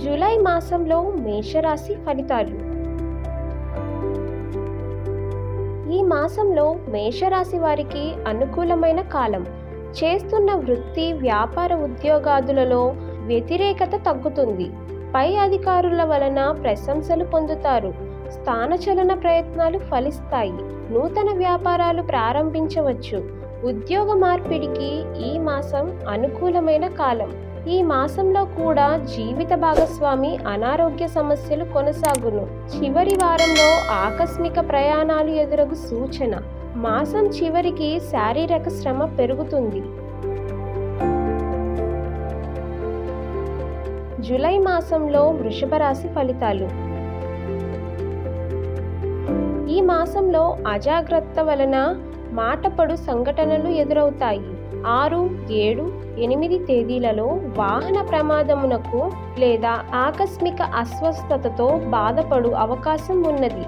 July మాసంలో మేషరాశి ఫలితాలు. ఈ మాసంలో మేషరాశి వారికి అనుకూలమైన కాలం. చేస్తున్న వృత్తి, వ్యాపార, ఉద్యోగాదులలో వ్యతిరేకత తగ్గుతుంది. పై అధికారుల వలన ప్రశంసలు పొందుతారు. స్థానచలన ప్రయత్నాలు ఫలిస్తాయి. నూతన వ్యాపారాలు ప్రారంభించవచ్చు. ఉద్యోగ మార్పిడికి ఈ మాసం అనుకూలమైన కాలం. ఈ మాసంలో కూడా జీవిత భాగస్వామి అనారోగ్య సమస్యలు కొనసాగును. చివరి వారంలో ఆకస్మిక ప్రయాణాలు ఎదురగు సూచన. మాసం చివరికి శారీరక శ్రమ పెరుగుతుంది. జూలై మాసంలో వృషభ రాశి ఫలితాలు. ఈ మాసంలో అజాగ్రత్త వలన మాటపడు సంఘటనలు ఎదురవుతాయి. 6, 7, 8 తేదీలలో వాహన ప్రమాదమునకు లేదా ఆకస్మిక అస్వస్థతతో బాధపడు అవకాశం ఉన్నది.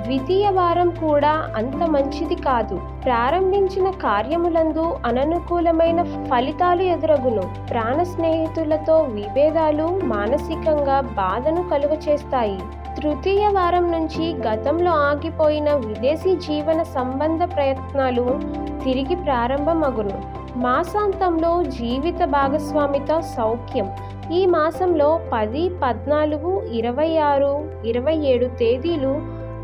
ద్వితీయ వారం కూడా అంత మంచిది కాదు. ప్రారంభించిన కార్యములందు అననుకూలమైన ఫలితాలు ఎదురగును. ప్రాణ స్నేహితులతో విభేదాలు మానసికంగా బాధను కలుగచేస్తాయి. తృతీయ వారం నుంచి గతంలో ఆగిపోయిన విదేశీ జీవన సంబంధ ప్రయత్నాలు తిరిగి ప్రారంభమగును. మాసాంతంలో జీవిత భాగస్వామితో సౌఖ్యం. ఈ మాసంలో 10, 14, 26, 27 తేదీలు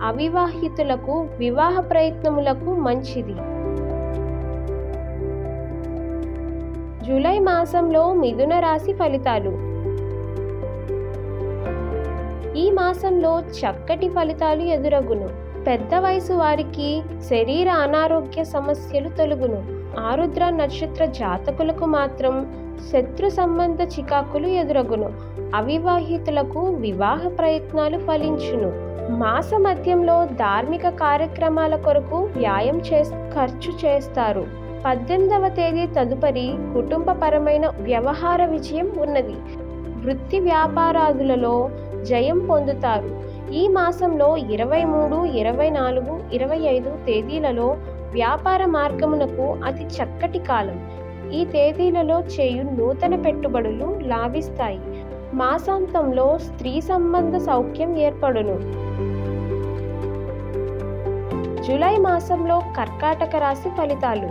అవివాహితులకు వివాహ ప్రయత్నములకు మంచిది. జూలై మాసంలో మిథున రాశి ఫలితాలు. ఈ మాసంలో చక్కటి ఫలితాలు ఎదురగును. పెద్ద వయసు వారికి శరీర అనారోగ్య సమస్యలు తొలగును. ఆరుద్ర నక్షత్ర జాతకులకు మాత్రం శత్రు సంబంధ చికాకులు ఎదురగును. అవివాహితులకు వివాహ ప్రయత్నాలు ఫలించును. మాస మధ్యంలో ధార్మిక కార్యక్రమాల కొరకు ఖర్చు చేస్తారు. 18వ తేదీ తదుపరి కుటుంబపరమైన వ్యవహార విజయం ఉన్నది. వృత్తి వ్యాపారాదులలో జయం పొందుతారు. ఈ మాసంలో 23, 24, 25 తేదీలలో వ్యాపార మార్గమునకు అతి చక్కటి కాలం. ఈ తేదీలలో చేయు నూతన పెట్టుబడులు లాభిస్తాయి. మాసాంతంలో స్త్రీ సంబంధ సౌఖ్యం ఏర్పడును. జూలై మాసంలో కర్కాటక రాశి ఫలితాలు.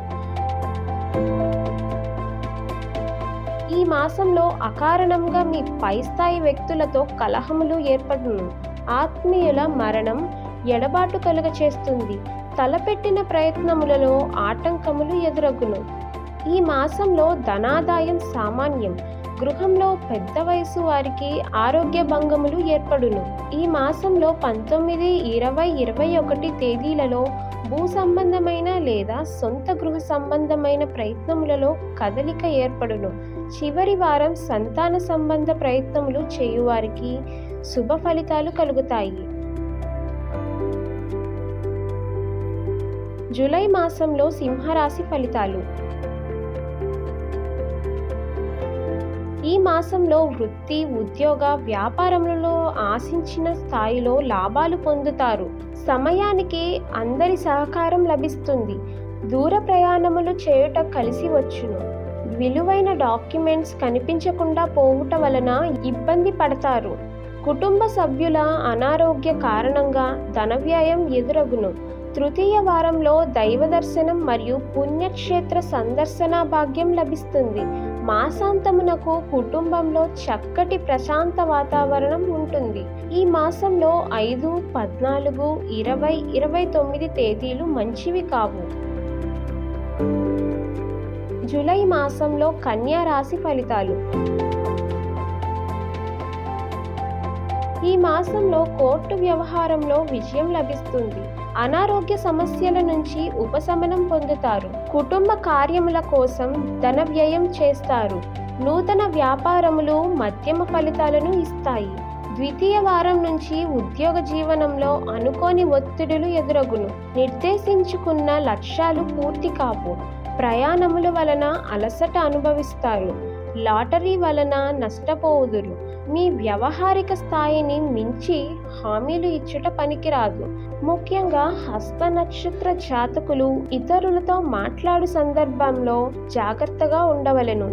ఈ మాసంలో అకారణంగా మీ పై స్థాయి వ్యక్తులతో కలహములు ఏర్పడును. ఆత్మీయుల మరణం ఎడబాటు కలుగచేస్తుంది. తలపెట్టిన ప్రయత్నములలో ఆటంకములు ఎదురగును. ఈ మాసంలో ధనాదాయం సామాన్యం. గృహంలో పెద్ద వయసు వారికి ఆరోగ్య భంగములు ఏర్పడును. ఈ మాసంలో 19, 20, 21 తేదీలలో భూ సంబంధమైన లేదా సొంత గృహ సంబంధమైన ప్రయత్నములలో కదలిక ఏర్పడును. చివరి వారం సంతాన సంబంధ ప్రయత్నములు చేయువారికి శుభ ఫలితాలు కలుగుతాయి. జూలై మాసంలో సింహరాశి ఫలితాలు. ఈ మాసంలో వృత్తి, ఉద్యోగ, వ్యాపారములలో ఆశించిన స్థాయిలో లాభాలు పొందుతారు. సమయానికి అందరి సహకారం లభిస్తుంది. దూర ప్రయాణములు చేయుట కలిసి వచ్చును. విలువైన డాక్యుమెంట్స్ కనిపించకుండా పోవుట వలన ఇబ్బంది పడతారు. కుటుంబ సభ్యుల అనారోగ్య కారణంగా ధన వ్యయం ఎదురగును. తృతీయ వారంలో దైవ దర్శనం మరియు పుణ్యక్షేత్ర సందర్శన భాగ్యం లభిస్తుంది. మాసాంతమునకు కుటుంబంలో చక్కటి ప్రశాంత వాతావరణం ఉంటుంది. ఈ మాసంలో 5, 14, 20, 29 తేదీలు మంచివి కావు. జూలై మాసంలో కన్యా రాశి ఫలితాలు. ఈ మాసంలో కోర్టు వ్యవహారంలో విజయం లభిస్తుంది. అనారోగ్య సమస్యల నుంచి ఉపశమనం పొందుతారు. కుటుంబ కార్యముల కోసం ధన వ్యయం చేస్తారు. నూతన వ్యాపారములు మధ్యమ ఫలితాలను ఇస్తాయి. ద్వితీయ వారం నుంచి ఉద్యోగ జీవనంలో అనుకోని ఒత్తిడులు ఎదురగును. నిర్దేశించుకున్న లక్ష్యాలు పూర్తి కావు. ప్రయాణముల వలన అలసట అనుభవిస్తారు. లాటరీ వలన నష్టపోవుదురు. మీ వ్యవహారిక స్థాయిని మించి హామీలు ఇచ్చుట పనికిరాదు. ముఖ్యంగా హస్త నక్షత్ర జాతకులు ఇతరులతో మాట్లాడు సందర్భంలో జాగ్రత్తగా ఉండవలెను.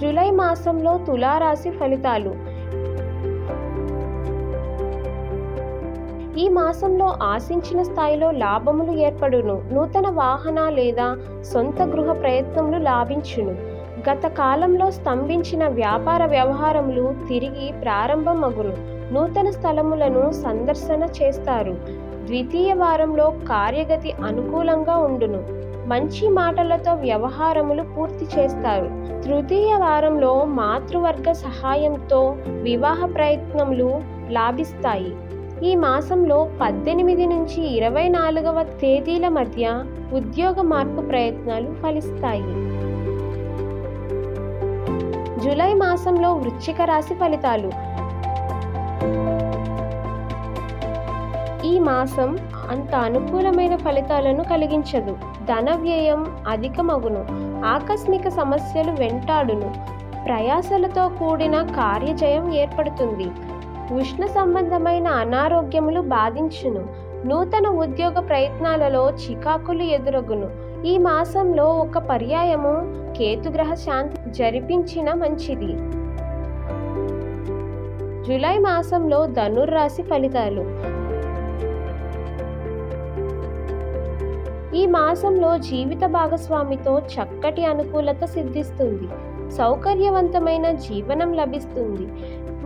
జూలై మాసంలో తులారాశి ఫలితాలు. ఈ మాసంలో ఆశించిన స్థాయిలో లాభములు ఏర్పడును. నూతన వాహన లేదా సొంత గృహ ప్రయత్నములు లాభించును. గత కాలంలో స్తంభించిన వ్యాపార వ్యవహారములు తిరిగి ప్రారంభమగును. నూతన స్థలములను సందర్శన చేస్తారు. ద్వితీయ వారంలో కార్యగతి అనుకూలంగా ఉండును. మంచి మాటలతో వ్యవహారములు పూర్తి చేస్తారు. తృతీయ వారంలో మాతృవర్గ సహాయంతో వివాహ ప్రయత్నములు లాభిస్తాయి. ఈ మాసంలో 18 నుంచి 24వ తేదీల మధ్య ఉద్యోగ మార్పు ప్రయత్నాలు ఫలిస్తాయి. జూలై మాసంలో వృశ్చిక రాశి ఫలితాలు. ఈ మాసం అంత అనుకూలమైన ఫలితాలను కలిగించదు. ధన వ్యయం అధికమగును. ఆకస్మిక సమస్యలు వెంటాడును. ప్రయాసలతో కూడిన కార్యజయం ఏర్పడుతుంది. ఉష్ణ సంబంధమైన అనారోగ్యములు బాధించును. నూతన ఉద్యోగ ప్రయత్నాలలో చికాకులు ఎదురగును. ఈ మాసంలో ఒక పర్యాయము కేతుగ్రహ శాంతి జరిపించిన మంచిది. జూలై మాసంలో ధనుర్రాశి ఫలితాలు. ఈ మాసంలో జీవిత భాగస్వామితో చక్కటి అనుకూలత సిద్ధిస్తుంది. సౌకర్యవంతమైన జీవనం లభిస్తుంది.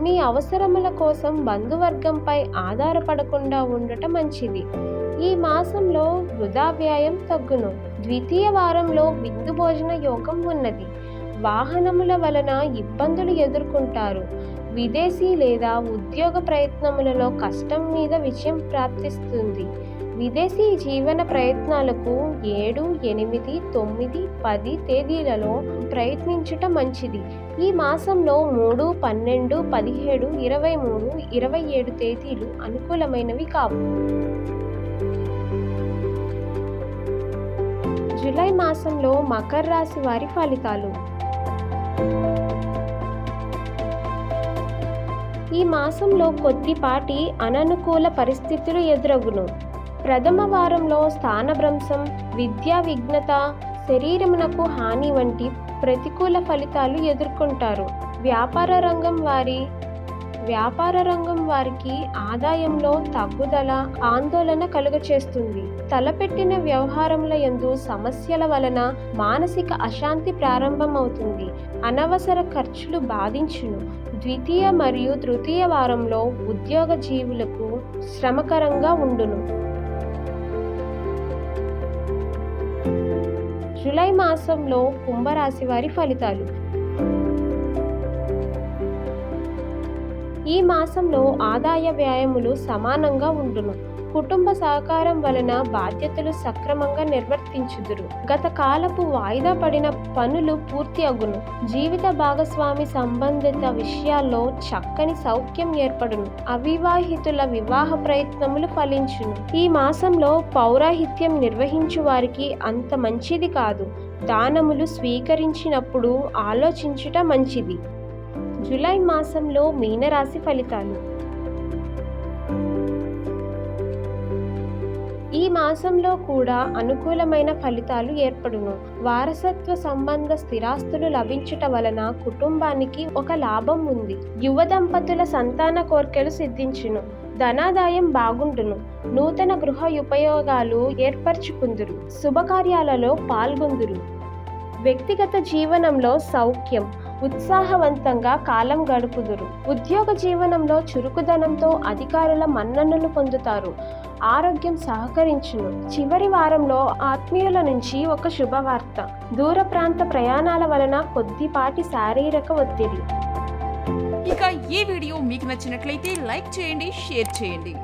మీ అవసరముల కోసం బంధువర్గంపై ఆధారపడకుండా ఉండటం మంచిది. ఈ మాసంలో వృధా వ్యయం తగ్గును. ద్వితీయ వారంలో విందు భోజన యోగం ఉన్నది. వాహనముల వలన ఇబ్బందులు ఎదుర్కొంటారు. విదేశీ లేదా ఉద్యోగ ప్రయత్నములలో కష్టం మీద విజయం ప్రాప్తిస్తుంది. విదేశీ జీవన ప్రయత్నాలకు 7, 8, 9, 10 తేదీలలో ప్రయత్నించుట మంచిది. ఈ మాసంలో 3, 12, 17, 23, 27 తేదీలు అనుకూలమైనవి కావు. జూలై మాసంలో మకర రాశి వారి ఫలితాలు. ఈ మాసంలో కొద్దిపాటి అననుకూల పరిస్థితులు ఎదురగును. ప్రథమ వారంలో స్థానభ్రంశం, విద్యా విఘ్నత, శరీరమునకు హాని వంటి ప్రతికూల ఫలితాలు ఎదుర్కొంటారు. వ్యాపార రంగం వారికి ఆదాయంలో తగ్గుదల ఆందోళన కలుగచేస్తుంది. తలపెట్టిన వ్యవహారముల యందు సమస్యల వలన మానసిక అశాంతి ప్రారంభమవుతుంది. అనవసర ఖర్చులు బాధించును. ద్వితీయ మరియు తృతీయ వారంలో ఉద్యోగ జీవులకు శ్రమకరంగా ఉండును. జూలై మాసంలో కుంభరాశి వారి ఫలితాలు. ఈ మాసంలో ఆదాయ వ్యయములు సమానంగా ఉండును. కుటుంబ సహకారం వలన బాధ్యతలు సక్రమంగా నిర్వర్తించుదురు. గత కాలపు వాయిదా పడిన పనులు పూర్తి అగును. జీవిత భాగస్వామి సంబంధిత విషయాల్లో చక్కని సౌఖ్యం ఏర్పడును. అవివాహితుల వివాహ ప్రయత్నములు ఫలించును. ఈ మాసంలో పౌరాహిత్యం నిర్వహించు వారికి అంత మంచిది కాదు. దానములు స్వీకరించినప్పుడు ఆలోచించుట మంచిది. జూలై మాసంలో మీనరాశి ఫలితాలు. ఈ మాసంలో కూడా అనుకూలమైన ఫలితాలు ఏర్పడును. వారసత్వ సంబంధ స్థిరాస్తులు లభించుట వలన కుటుంబానికి ఒక లాభం ఉంది. యువ దంపతుల సంతాన కోర్కెలు సిద్ధించును. ధనాదాయం బాగుండును. నూతన గృహ ఉపయోగాలు ఏర్పరచుకుందురు. శుభకార్యాలలో పాల్గొందురు. వ్యక్తిగత జీవనంలో సౌఖ్యం. ఉత్సాహవంతంగా కాలం గడుపుదురు. ఉద్యోగ జీవనంలో చురుకుదనంతో అధికారుల మన్ననలు పొందుతారు. ఆరోగ్యం సహకరించును. చివరి వారంలో ఆత్మీయుల నుంచి ఒక శుభవార్త. దూర ప్రాంత ప్రయాణాల వలన కొద్దిపాటి శారీరక ఒత్తిడి. ఇక ఈ వీడియో మీకు నచ్చినట్లయితే లైక్ చేయండి, షేర్ చేయండి.